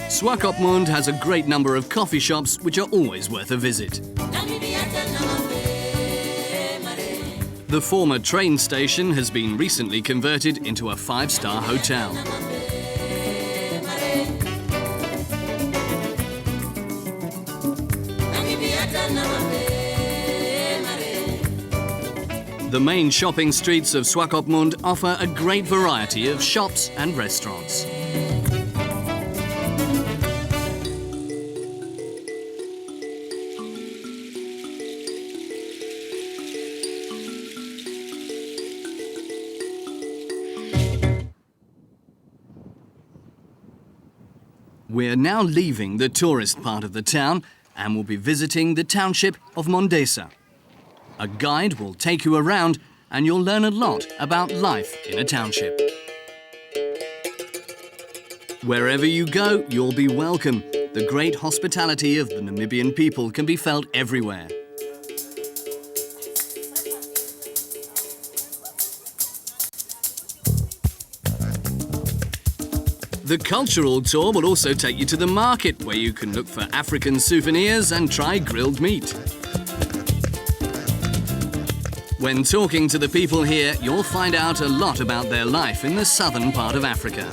Swakopmund has a great number of coffee shops which are always worth a visit. The former train station has been recently converted into a 5-star hotel. The main shopping streets of Swakopmund offer a great variety of shops and restaurants. We're now leaving the tourist part of the town and will be visiting the township of Mondesa. A guide will take you around and you'll learn a lot about life in a township. Wherever you go, you'll be welcome. The great hospitality of the Namibian people can be felt everywhere. The cultural tour will also take you to the market, where you can look for African souvenirs and try grilled meat. When talking to the people here, you'll find out a lot about their life in the southern part of Africa.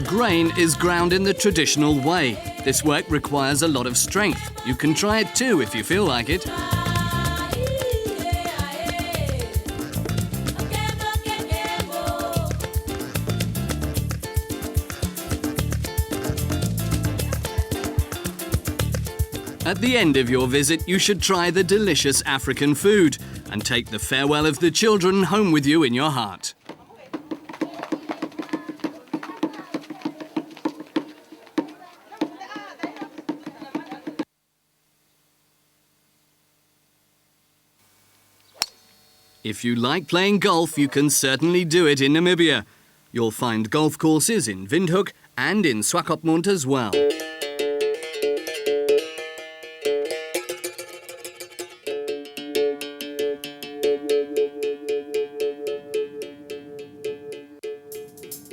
Grain is ground in the traditional way. This work requires a lot of strength. You can try it too if you feel like it. At the end of your visit, you should try the delicious African food and take the farewell of the children home with you in your heart. If you like playing golf, you can certainly do it in Namibia. You'll find golf courses in Windhoek and in Swakopmund as well.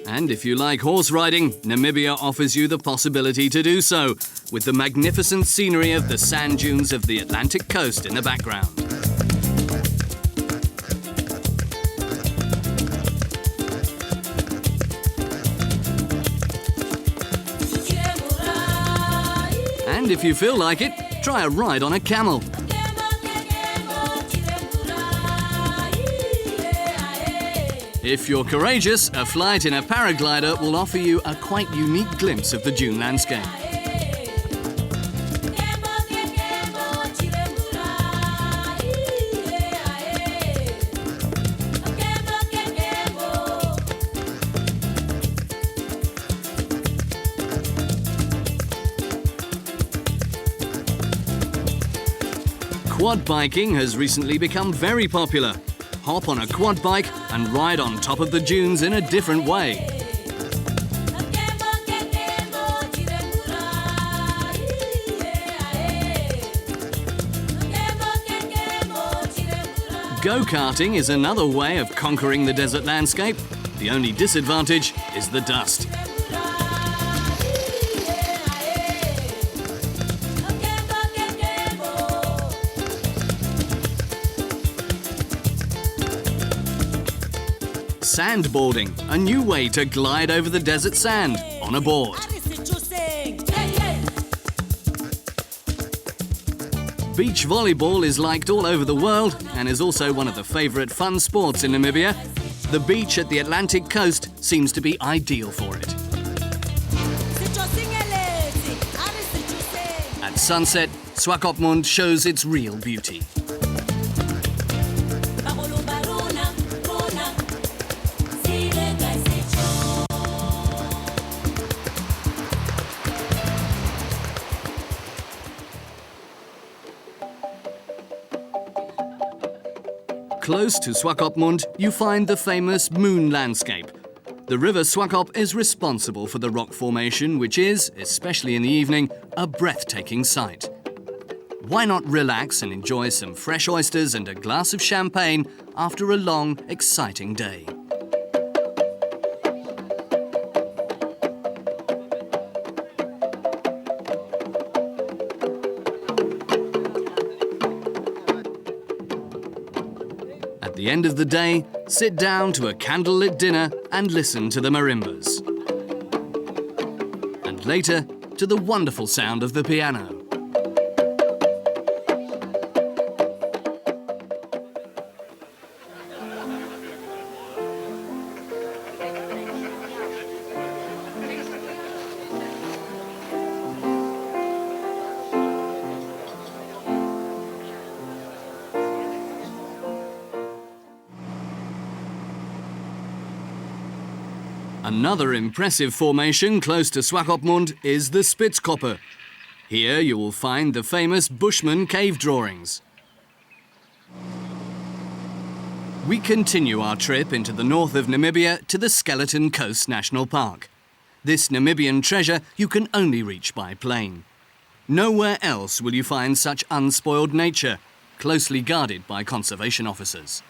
And if you like horse riding, Namibia offers you the possibility to do so, with the magnificent scenery of the sand dunes of the Atlantic coast in the background. And if you feel like it, try a ride on a camel. If you're courageous, a flight in a paraglider will offer you a quite unique glimpse of the dune landscape. Quad biking has recently become very popular. Hop on a quad bike and ride on top of the dunes in a different way. Go-karting is another way of conquering the desert landscape. The only disadvantage is the dust. Sandboarding, a new way to glide over the desert sand on a board. Beach volleyball is liked all over the world and is also one of the favourite fun sports in Namibia. The beach at the Atlantic coast seems to be ideal for it. At sunset, Swakopmund shows its real beauty. Close to Swakopmund, you find the famous moon landscape. The River Swakop is responsible for the rock formation, which is, especially in the evening, a breathtaking sight. Why not relax and enjoy some fresh oysters and a glass of champagne after a long, exciting day? At the end of the day, sit down to a candlelit dinner and listen to the marimbas. And later, to the wonderful sound of the piano. Another impressive formation close to Swakopmund is the Spitzkoppe. Here you will find the famous Bushman cave drawings. We continue our trip into the north of Namibia to the Skeleton Coast National Park. This Namibian treasure you can only reach by plane. Nowhere else will you find such unspoiled nature, closely guarded by conservation officers.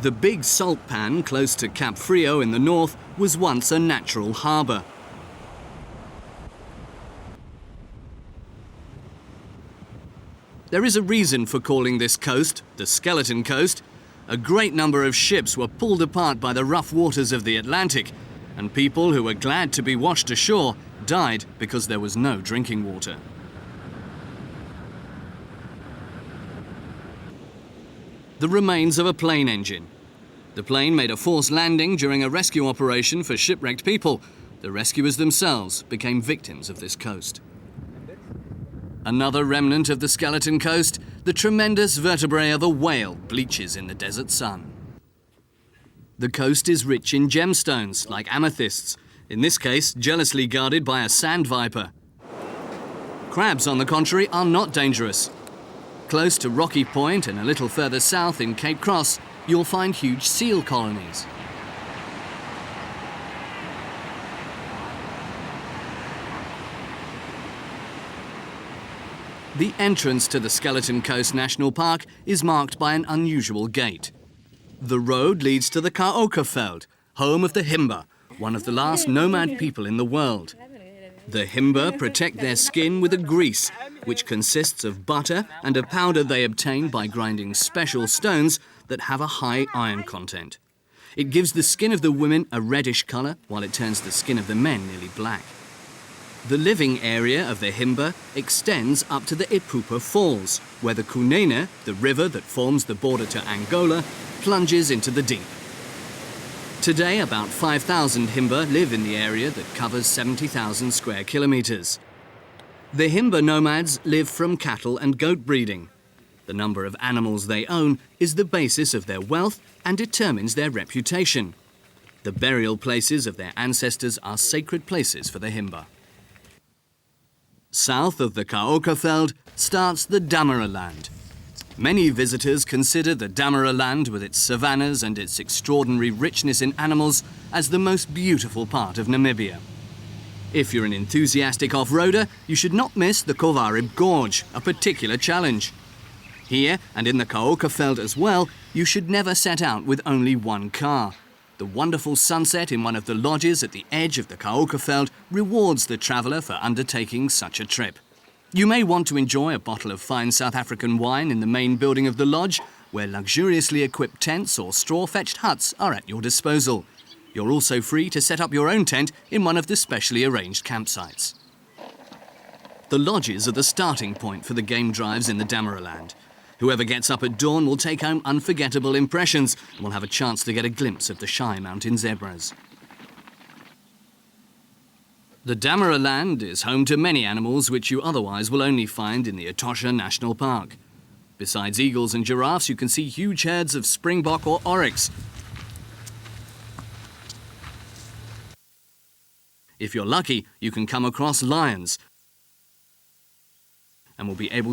The big salt pan close to Cap Frio in the north was once a natural harbour. There is a reason for calling this coast the Skeleton Coast. A great number of ships were pulled apart by the rough waters of the Atlantic, and people who were glad to be washed ashore died because there was no drinking water. The remains of a plane engine. The plane made a forced landing during a rescue operation for shipwrecked people. The rescuers themselves became victims of this coast. Another remnant of the Skeleton Coast, the tremendous vertebrae of a whale bleaches in the desert sun. The coast is rich in gemstones, like amethysts, in this case jealously guarded by a sand viper. Crabs, on the contrary, are not dangerous. Close to Rocky Point and a little further south in Cape Cross, you'll find huge seal colonies. The entrance to the Skeleton Coast National Park is marked by an unusual gate. The road leads to the Kaokoveld, home of the Himba, one of the last nomad people in the world. The Himba protect their skin with a grease, which consists of butter and a powder they obtain by grinding special stones that have a high iron content. It gives the skin of the women a reddish colour, while it turns the skin of the men nearly black. The living area of the Himba extends up to the Ipupa Falls, where the Kunene, the river that forms the border to Angola, plunges into the deep. Today, about 5,000 Himba live in the area that covers 70,000 square kilometres. The Himba nomads live from cattle and goat breeding. The number of animals they own is the basis of their wealth and determines their reputation. The burial places of their ancestors are sacred places for the Himba. South of the Kaokoveld starts the Damaraland. Many visitors consider the Damaraland, with its savannas and its extraordinary richness in animals, as the most beautiful part of Namibia. If you're an enthusiastic off-roader, you should not miss the Kovarib Gorge, a particular challenge. Here, and in the Kaokoveld as well, you should never set out with only one car. The wonderful sunset in one of the lodges at the edge of the Kaokoveld rewards the traveller for undertaking such a trip. You may want to enjoy a bottle of fine South African wine in the main building of the lodge, where luxuriously equipped tents or straw-thatched huts are at your disposal. You're also free to set up your own tent in one of the specially arranged campsites. The lodges are the starting point for the game drives in the Damaraland. Whoever gets up at dawn will take home unforgettable impressions and will have a chance to get a glimpse of the shy mountain zebras. The Damaraland is home to many animals which you otherwise will only find in the Etosha National Park. Besides eagles and giraffes, you can see huge herds of springbok or oryx. If you're lucky, you can come across lions. and will be able